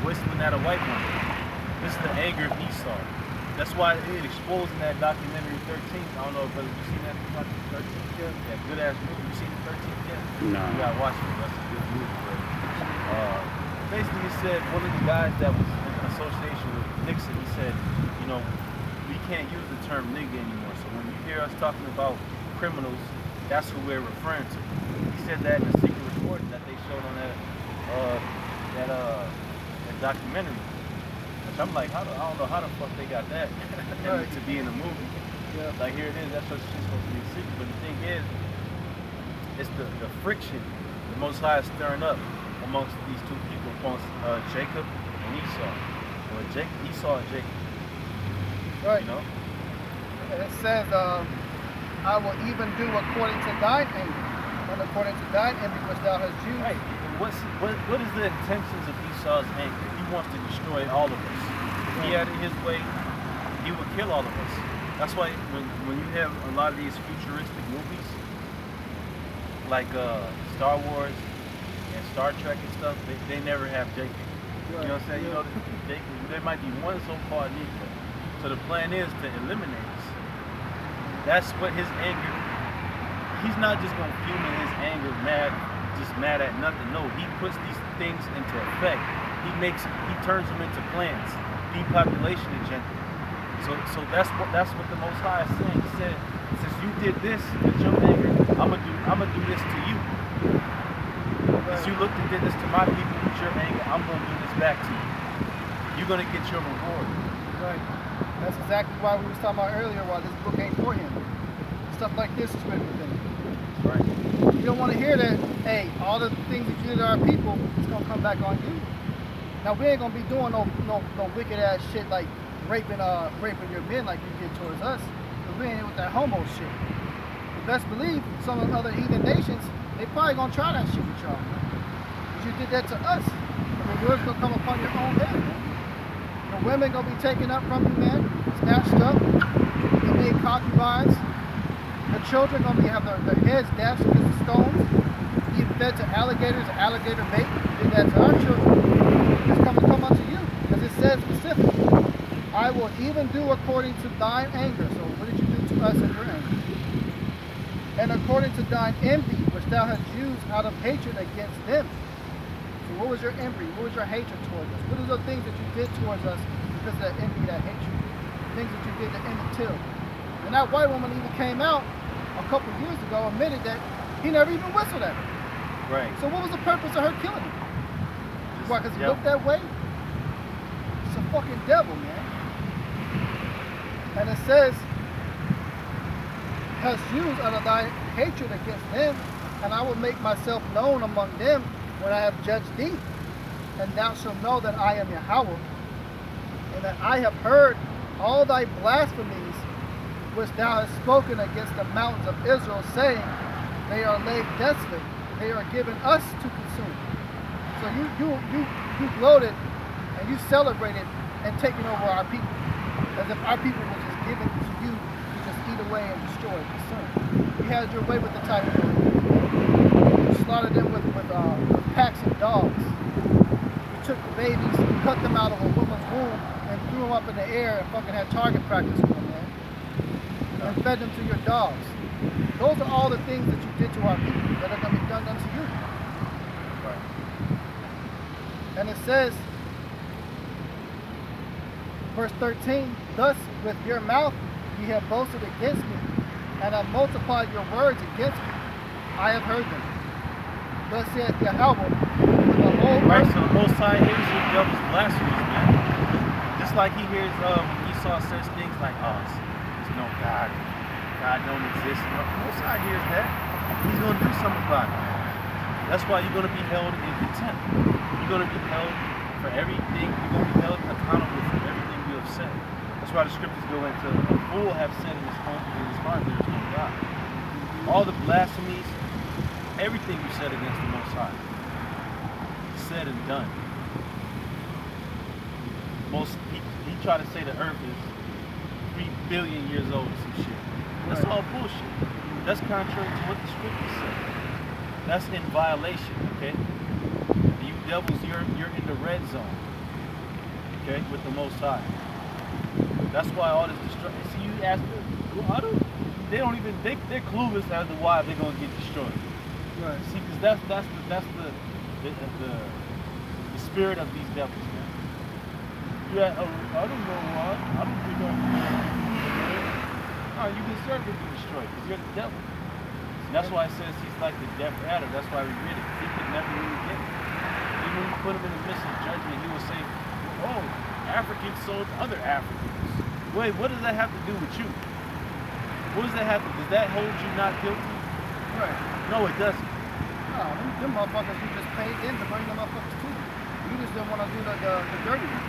whistling at a white woman. This is the anger of Esau. That's why it exposed in that documentary 13. I don't know if you seen that 13th yet? Yeah, good ass movie. You seen the 13th yet? No. You gotta watch it. That's a good movie. But, basically, it said one of the guys that was in association with Nixon, he said, you know, we can't use the term nigga anymore. So when you hear us talking about criminals, that's who we're referring to. He said that in a secret recording that they showed on that documentary. Which I'm like, I don't know how the fuck they got that Right. to be in the movie. Yeah. Like here it is, that's what she's supposed to be a secret. But the thing is, it's the friction the Most High is stirring up amongst these two people, amongst Jacob and Esau. Or Esau and Jacob. Right. You know? And it says, I will even do according to thine anger, and according to thine envy which thou hast used. Right. What is the intentions of Esau's anger? He wants to destroy all of us. If he had it his way, he would kill all of us. That's why when you have a lot of these futuristic movies, like Star Wars and Star Trek and stuff, they never have Jacob. You know what I'm saying? Yeah. You know, there might be one so-called Negro. So the plan is to eliminate us. That's what his anger. He's not just gonna fume in his anger, just mad at nothing. No, he puts these things into effect. He turns them into plans, depopulation agenda. So that's what the Most High is saying. He said, since you did this with your anger, I'm gonna do this to you. Since you looked and did this to my people with your anger, I'm gonna do this back to you. You're gonna get your reward. Right. That's exactly why we was talking about earlier why this book ain't for him. Stuff like this is written within it. Right. You don't want to hear that, hey, all the things that you did to our people, it's gonna come back on you. Now we ain't gonna be doing no wicked ass shit like raping your men like you did towards us. But we ain't here with that homo shit. But best believe some of the other heathen nations, they probably gonna try that shit with y'all. But you did that to us. The reward's gonna come upon your own head, man. The women gonna be taken up from you, man, snatched up, and made concubines. The children gonna have their heads dashed against the stones, being fed to alligators, alligator bait. You did that to our children. It's gonna come unto you, because it says specifically, I will even do according to thine anger. So what did you do to us in your anger? And according to thine envy, which thou hast used out of hatred against them. So what was your envy? What was your hatred towards us? What are the things that you did towards us because of that envy, that hatred? Things that you did to end the till. And that white woman even came out a couple of years ago, admitted that he never even whistled at her. Right. So what was the purpose of her killing him? Why, because he looked that way? It's a fucking devil, man. And it says, hast used out of thy hatred against them, and I will make myself known among them when I have judged thee. And thou shalt know that I am Yahweh, and that I have heard all thy blasphemies which thou hast spoken against the mountains of Israel, saying, they are laid desolate, they are given us to consume. So you gloated and you celebrated and taken over our people, as if our people were just given to you to just eat away and destroy, consume. You had your way with the type of you slaughtered them with packs of dogs. You took the babies, cut them out of a woman's womb, and threw them up in the air and fucking had target practice with them, man. And fed them to your dogs. Those are all the things that you did to our people that are going to be done unto you. Right. And it says, verse 13, thus with your mouth ye have boasted against me, and have multiplied your words against me. I have heard them. Thus saith Yahweh, the whole Right, earth. so the Most High hears your devil's blasphemies, man. Just like he hears Esau says things like, oh, there's no God. God don't exist. The Most High hears that. He's going to do something about it. That's why you're going to be held in contempt. You're going to be held for everything. You're going to be held accountable for everything you have said. That's why the scriptures go into, a fool have said in his heart there is no God. All the blasphemies, everything you said against the Most High, said and done. He tried to say the earth is 3 billion years old or some shit. That's all bullshit. That's contrary to what the scriptures say. That's in violation, okay? You devils, you're in the red zone. okay, with the Most High. That's why all this destruction. See, you ask them, they don't even they're clueless as to why they're gonna get destroyed. Right. See, because that's the spirit of these devils, man. I don't know why. I don't think I'm. No, you deserve to be destroyed because you're the devil. And that's why it says he's like the deaf adder. That's why we read it. He could never really get it. Even when you put him in the midst of judgment, he will say, "Oh, Africans sold other Africans." Wait, what does that have to do with you? What does that have to? Does that hold you not guilty? Right. No, it doesn't. No, them motherfuckers you just paid in to bring them motherfuckers to you. You just didn't want to do the dirty work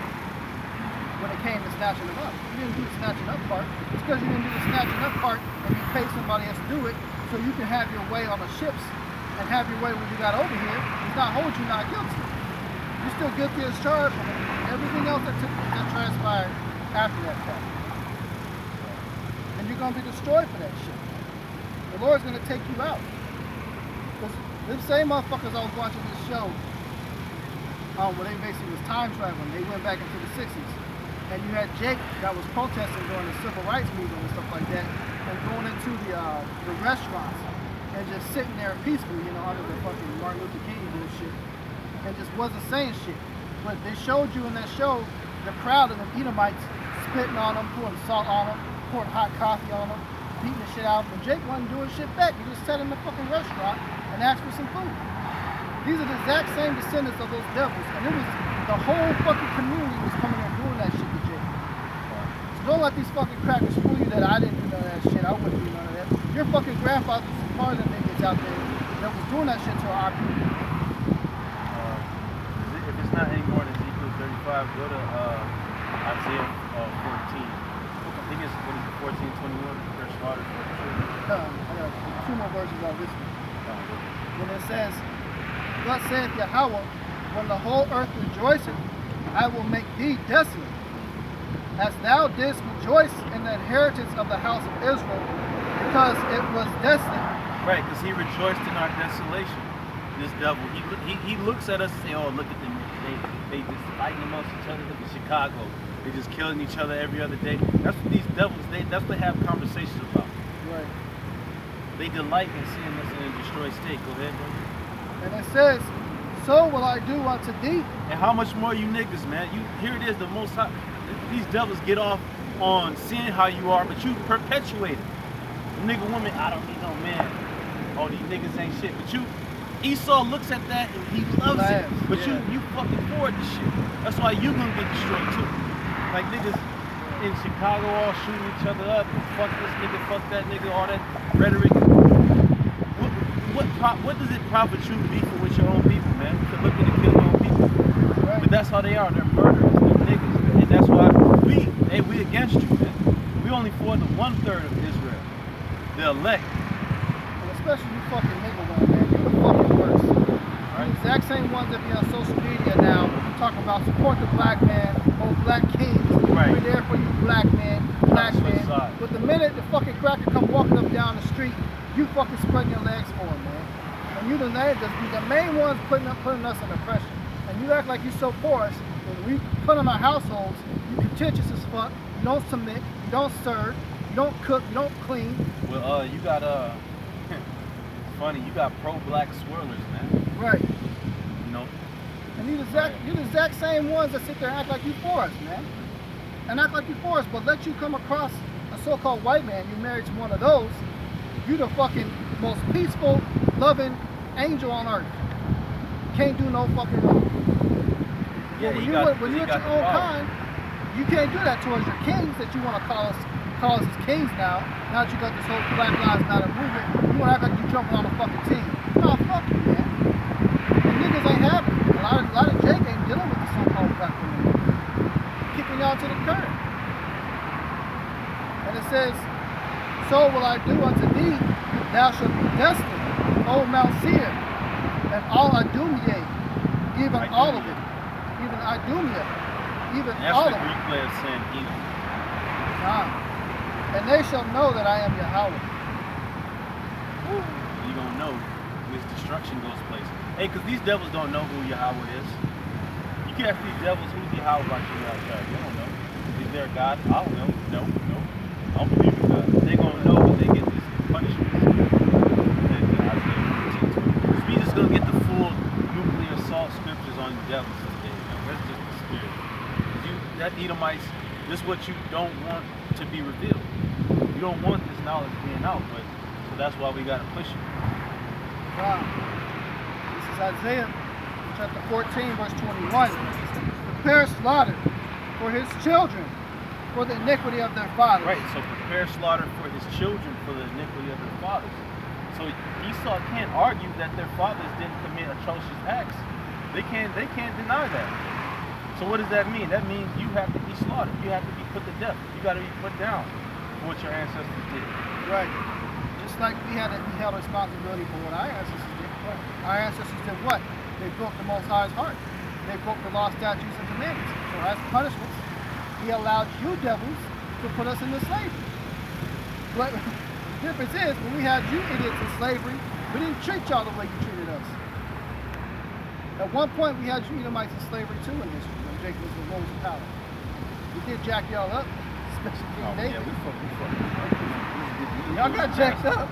when it came to snatching them up. You didn't do the snatching up part. It's because you didn't do the snatching up part and you paid somebody else to do it so you can have your way on the ships and have your way when you got over here. It's not hold you not guilty. You're still guilty as charged from everything else that transpired after that fact. And you're going to be destroyed for that shit. The Lord's going to take you out. Because them same motherfuckers I was watching this show where they basically was time traveling. They went back into the 60s. And you had Jake that was protesting during the civil rights movement and stuff like that and going into the restaurants and just sitting there peacefully, under the fucking Martin Luther King bullshit and just wasn't saying shit. But they showed you in that show the crowd of them Edomites spitting on them, pouring salt on them, pouring hot coffee on them, beating the shit out of them. But Jake wasn't doing shit back. He just sat in the fucking restaurant and asked for some food. These are the exact same descendants of those devils. And it was the whole fucking community was coming there doing that shit to Jake. So don't let these fucking crackers fool you that I didn't do none of that shit. I wouldn't do none of that. Your fucking grandfathers was part of the niggas out there that was doing that shit to our people. If it's not any more than Ezekiel 35, go to Isaiah 14. I think it's, 14:21? They're slaughtered for the children. I got two more verses on this one. When it says, "Thus saith Yahweh, when the whole earth rejoiceth, I will make thee desolate, as thou didst rejoice in the inheritance of the house of Israel, because it was desolate." Right, because he rejoiced in our desolation. This devil, he looks at us and say, "Oh, look at them! They just fighting amongst each other. Look at Chicago. They just killing each other every other day." That's what these devils. That's what they have conversations about. Right. They delight in seeing us in a destroyed state. Go ahead, bro. And it says, "So will I do unto thee." And how much more you niggas, man? Here it is, the Most High. These devils get off on seeing how you are, but you perpetuate it. The nigga woman, I don't need no man. Oh, these niggas ain't shit. But Esau looks at that and he loves it. But yeah. you fucking forward the shit. That's why you gonna get destroyed too. Like niggas in Chicago all shooting each other up. Fuck this nigga, fuck that nigga, all that rhetoric. What does it profit you beefing with your own people, man? To look at and kill your own people. Right. But that's how they are. They're murderers. They're niggas. And that's why we against you, man. We only for the 1/3 of Israel. The elect. And especially you fucking nigga one, man. You're the fucking worst. Right. The exact same ones that be on social media now talking about support the black man, black kings. Right. We're there for you, black man, black man. But the minute the fucking cracker come walking up down the street, you fucking spreading your legs for him, man. And you the main ones putting us under pressure. And you act like you so porous. When we put in our households, you contentious as fuck. You don't submit. You don't serve. You don't cook. You don't clean. Well, you got it's funny. You got pro-black swirlers, man. Right. You know. And you're the exact same ones that sit there and act like you for us, man. And act like you for us, but let you come across a so-called white man, you married to one of those, you the fucking most peaceful, loving angel on earth. Can't do no fucking wrong. Yeah, when you're at your own kind, you can't do that towards your kings that you want to call us as kings now. Now that you got this whole Black Lives Matter movement, you want to act like you jumping on a fucking team. No, fuck you, man. And niggas ain't having it. A lot of Jake ain't dealing with the so-called black women. Kicking y'all to the curb. And it says, "So will I do unto thee, thou shalt be desolate, O Mount Seir, and all Idumea, even all of it, even Idumea, even all of it." That's the Greek way of saying evil. And they shall know that I am Yahweh. You gonna know this destruction goes places. Hey, because these devils don't know who Yahweh is. You You cast these devils, who's the how about you outside? They don't know. Is there a God? I don't know. No. I don't believe in God. They gonna know when they get this punishment. We just gonna get the full nuclear assault scriptures on you devils today, man. That's just the spirit. That Edomites, this is what you don't want to be revealed. You don't want this knowledge being out, but so that's why we gotta push it. Wow. This is Isaiah chapter 14, verse 21. Prepare slaughter for his children, for the iniquity of their fathers. Right, so prepare slaughter for his children, for the iniquity of their fathers. So Esau can't argue that their fathers didn't commit atrocious acts. They can't deny that. So what does that mean? That means you have to be slaughtered. You have to be put to death. You got to be put down for what your ancestors did. Right. Just like we held responsibility for what our ancestors did. Our ancestors did what? They broke the Most High's heart. They broke the law, statutes, and commandments. So as punishments, he allowed you devils to put us into slavery. But the difference is, when we had you idiots in slavery, we didn't treat y'all the way you treated us. At one point, we had you Edomites in slavery too in history, when Jacob was the rose of power. We did jack y'all up, especially King David. Yeah, we fucking. Y'all got jacked up.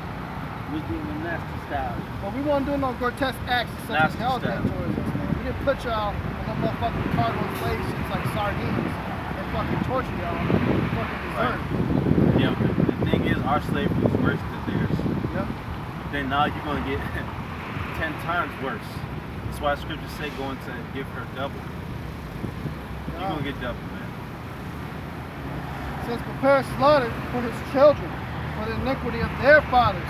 We was doing the nasty style. But we won't do no grotesque acts such as hell towards us, man. We didn't put y'all in no motherfucking cargo slave ships like sardines and fucking torture y'all. You fucking deserve. Right. Yeah, the thing is, our slavery was worse than theirs. Yep. Then now you're gonna get 10 times worse. That's why scriptures say going to give her double. You're gonna get double, man. It says prepare slaughter for his children, for the iniquity of their fathers,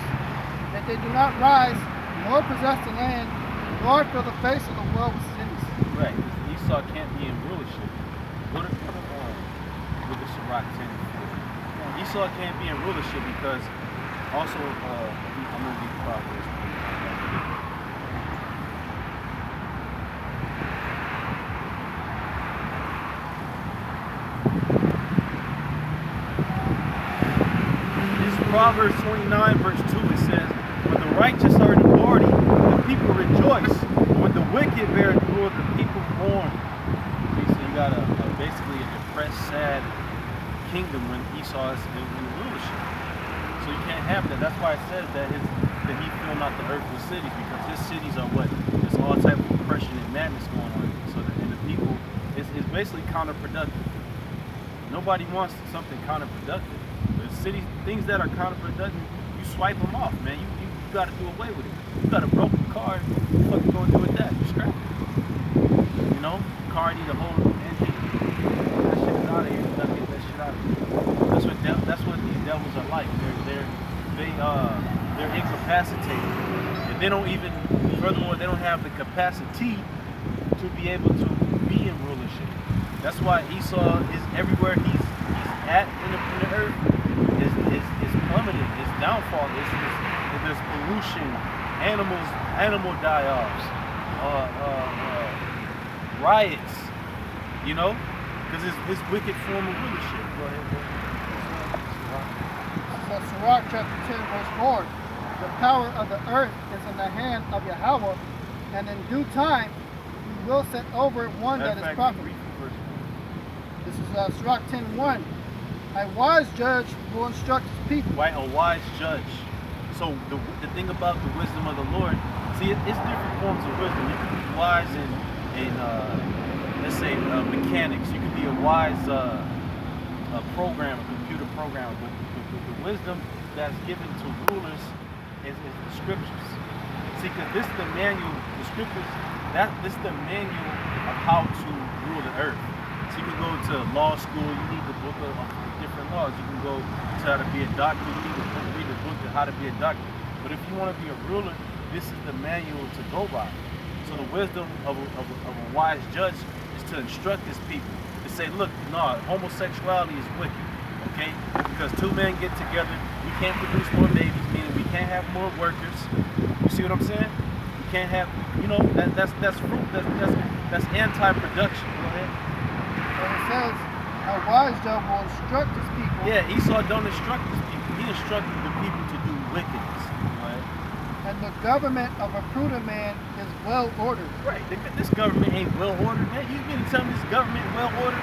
that they do not rise, nor possess the land, nor fill the face of the world with cities. Right. Esau can't be in rulership. What if with the Sirach 10:4? Esau can't be in rulership because also I'm gonna read Proverbs. Proverbs 29 verse 2, it says, when the righteous are in authority, the people rejoice. When the wicked bear rule, the people mourn. Okay, so you got basically a depressed, sad kingdom when Esau is in rulership. So you can't have that. That's why it says that he fill not the earth with cities, because his cities are what? There's all type of oppression and madness going on. So that, and the people, it's basically counterproductive. Nobody wants something counterproductive. Cities, things that are counterproductive, you swipe them off, man. You got to do away with it. You got a broken car, what the fuck you gonna do with that? You scrap it. You know, car need a whole engine. That shit is out of here. You gotta get that shit out of here. That's what these devils are like. They're incapacitated, and they don't even. Furthermore, they don't have the capacity to be able to be in rulership. That's why Esau is everywhere he's at in the earth. Is plummeted, it's downfall, there's pollution, animal die-offs, riots, you know, because it's this wicked form of rulership. Go ahead. So Sirach chapter 10 verse 4, the power of the earth is in the hand of Yahweh, and in due time he will set over one that is proper. This is Sirach 10:1. A wise judge will instruct his people. Right, a wise judge. So the thing about the wisdom of the Lord, see, it's different forms of wisdom. You can be wise in let's say mechanics. You can be a wise programmer, computer programmer. But the wisdom that's given to rulers is the scriptures. See, because this is the manual, the scriptures. This is the manual of how to rule the earth. So you can go to law school. You need the book of different laws. You can go to how to be a doctor. You need to read the book of how to be a doctor. But if you want to be a ruler, this is the manual to go by. So the wisdom of a wise judge is to instruct his people. To say, look, no, homosexuality is wicked. Okay? Because two men get together, we can't produce more babies, meaning we can't have more workers. You see what I'm saying? We can't have, you know, that's fruit. That's anti-production. Go ahead. And it says, a wise judge will instruct his people. Yeah, Esau don't instruct his people. He instructed the people to do wickedness. Right? And the government of a prudent man is well ordered. Right. This government ain't well ordered, man. You mean to tell me this government well ordered?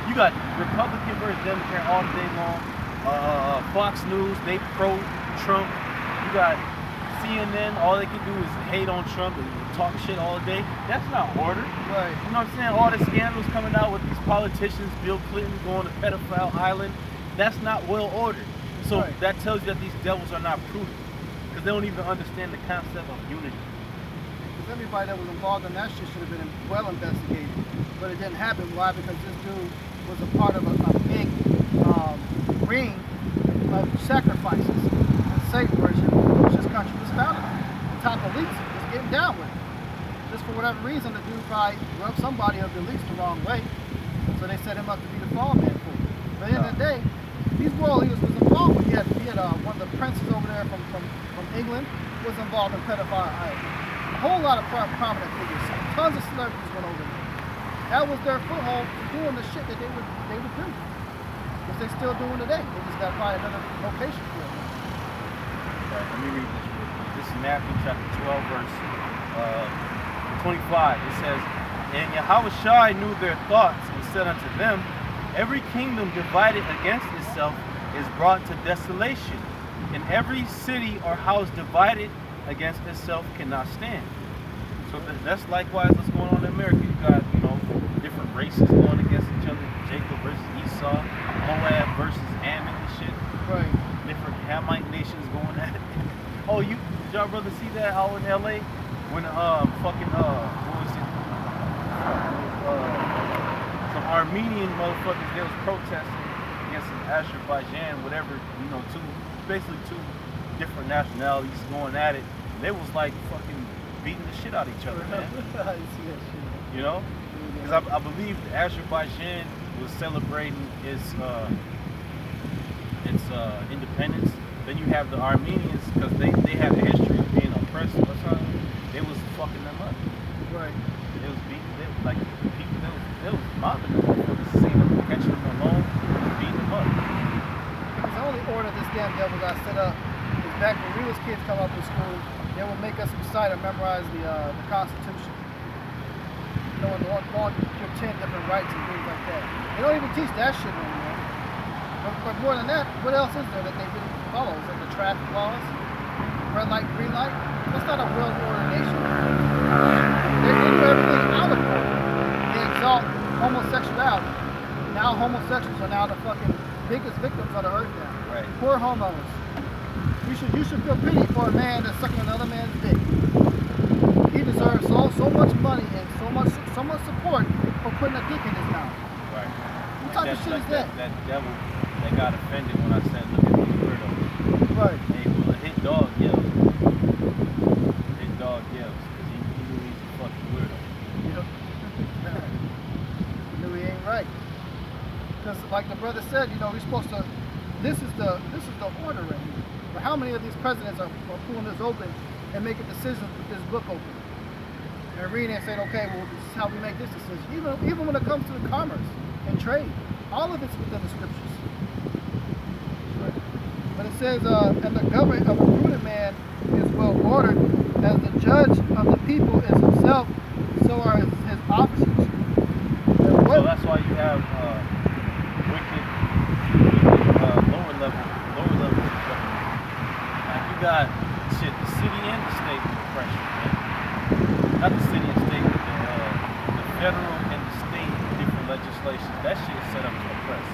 You got Republican versus Democrat all day long. Fox News, they pro-Trump. You got CNN, all they can do is hate on Trump and talk shit all day. That's not order. Right. You know what I'm saying? All the scandals coming out with these politicians, Bill Clinton going to pedophile island. That's not well ordered. So Right. that tells you that these devils are not prudent. Because they don't even understand the concept of unity. Because everybody that was involved in that shit should have been well investigated. But it didn't happen. Why? Because this dude was a part of a big ring of sacrifices and Satan worship, which this country was founded on. The top elites was getting down with it. Just for whatever reason, the dude probably rubbed somebody of the elites the wrong way. So they set him up to be the fall man for it. But at the end of the day, these world leaders was involved with. He had one of the princes over there from England was involved in pedophile island. A whole lot of prominent figures. Tons of celebrities went over there. That was their foothold for doing the shit that they would do. Which they still doing today. They just got to find another location for it. Right, let me read this real quick. This is Matthew chapter 12, verse 25. It says, "And Yahushua knew their thoughts and said unto them, Every kingdom divided against itself is brought to desolation, and every city or house divided against itself cannot stand." So that's likewise what's going on in America. You got, different races going against each other. Jacob versus Esau, Moab versus Ammon and shit. Right. Different Hamite nations going at it. Oh, did y'all brother see that out in LA? When what was it? Some Armenian motherfuckers, they was protesting against some Azerbaijan, whatever, basically two different nationalities going at it. And they was like fucking beating the shit out of each other, man. I see that shit. You know? Because I believe Azerbaijan was celebrating its independence. Then you have the Armenians, because they have a history of being oppressed or something. They was fucking them up. Right. They was beating them, like people. They was mobbing them, seeing them, catching them alone, beating them up. Because the only order this damn devil got set up is back when we was kids come up to school, they would make us recite and memorize the Constitution. All your 10 different rights and things like that. They don't even teach that shit no more. But more than that, what else is there that they really follow? Is it the traffic laws? Red light, green light? That's not a well-ordered nation. They do everything out of order. They exalt homosexuality. Now homosexuals are now the fucking biggest victims of the earth now. Right. Poor homos. You should feel pity for a man that's sucking another man's dick. He deserves so much money and so much support for putting a dick in his mouth. Right. What type of shit is that? That devil that got offended when I said, look at these weirdos. Right. Hey, well, his dog yells. His dog yells because he knew he's a fucking weirdo. Yep. He knew he ain't right. Because like the brother said, we're supposed to. This is the order right here. But how many of these presidents are pulling this open and making decisions with this book open? And reading and saying, okay, well, this is how we make this decision. Even when it comes to the commerce and trade, all of it's within the scriptures. But it says, and the government of a prudent man is well ordered, as the judge of the people is himself, so are his officers. So that's why you have wicked lower level of government. Now you got the city and the state with oppression, man. Not the city and state, but the federal and the state different legislations. That shit is set up to oppress.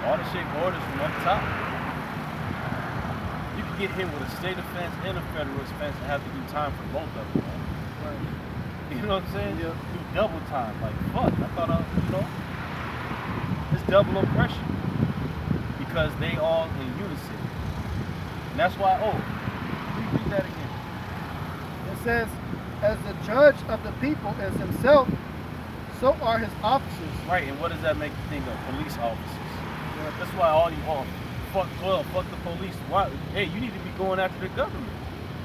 All the shit orders from up top. You can get hit with a state offense and a federal offense and have to do time for both of them, man. Right. You know what I'm saying? Yeah. Do double time. Like, fuck. I thought it's double oppression. Because they all in unison. And that's why, read that again. It says, as the judge of the people is himself, so are his officers. Right, and what does that make you think of? Police officers. Yeah. That's why all you fuck 12, fuck the police. Why? Hey, you need to be going after the government.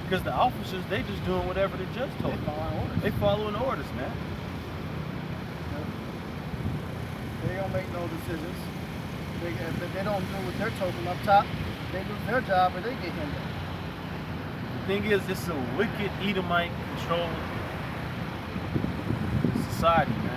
Because the officers, they just doing whatever the judge told them. They following orders, man. Yep. They don't make no decisions. They don't do what they're told from up top. They lose their job or they get hindered. The thing is, it's a wicked Edomite controlled society, man.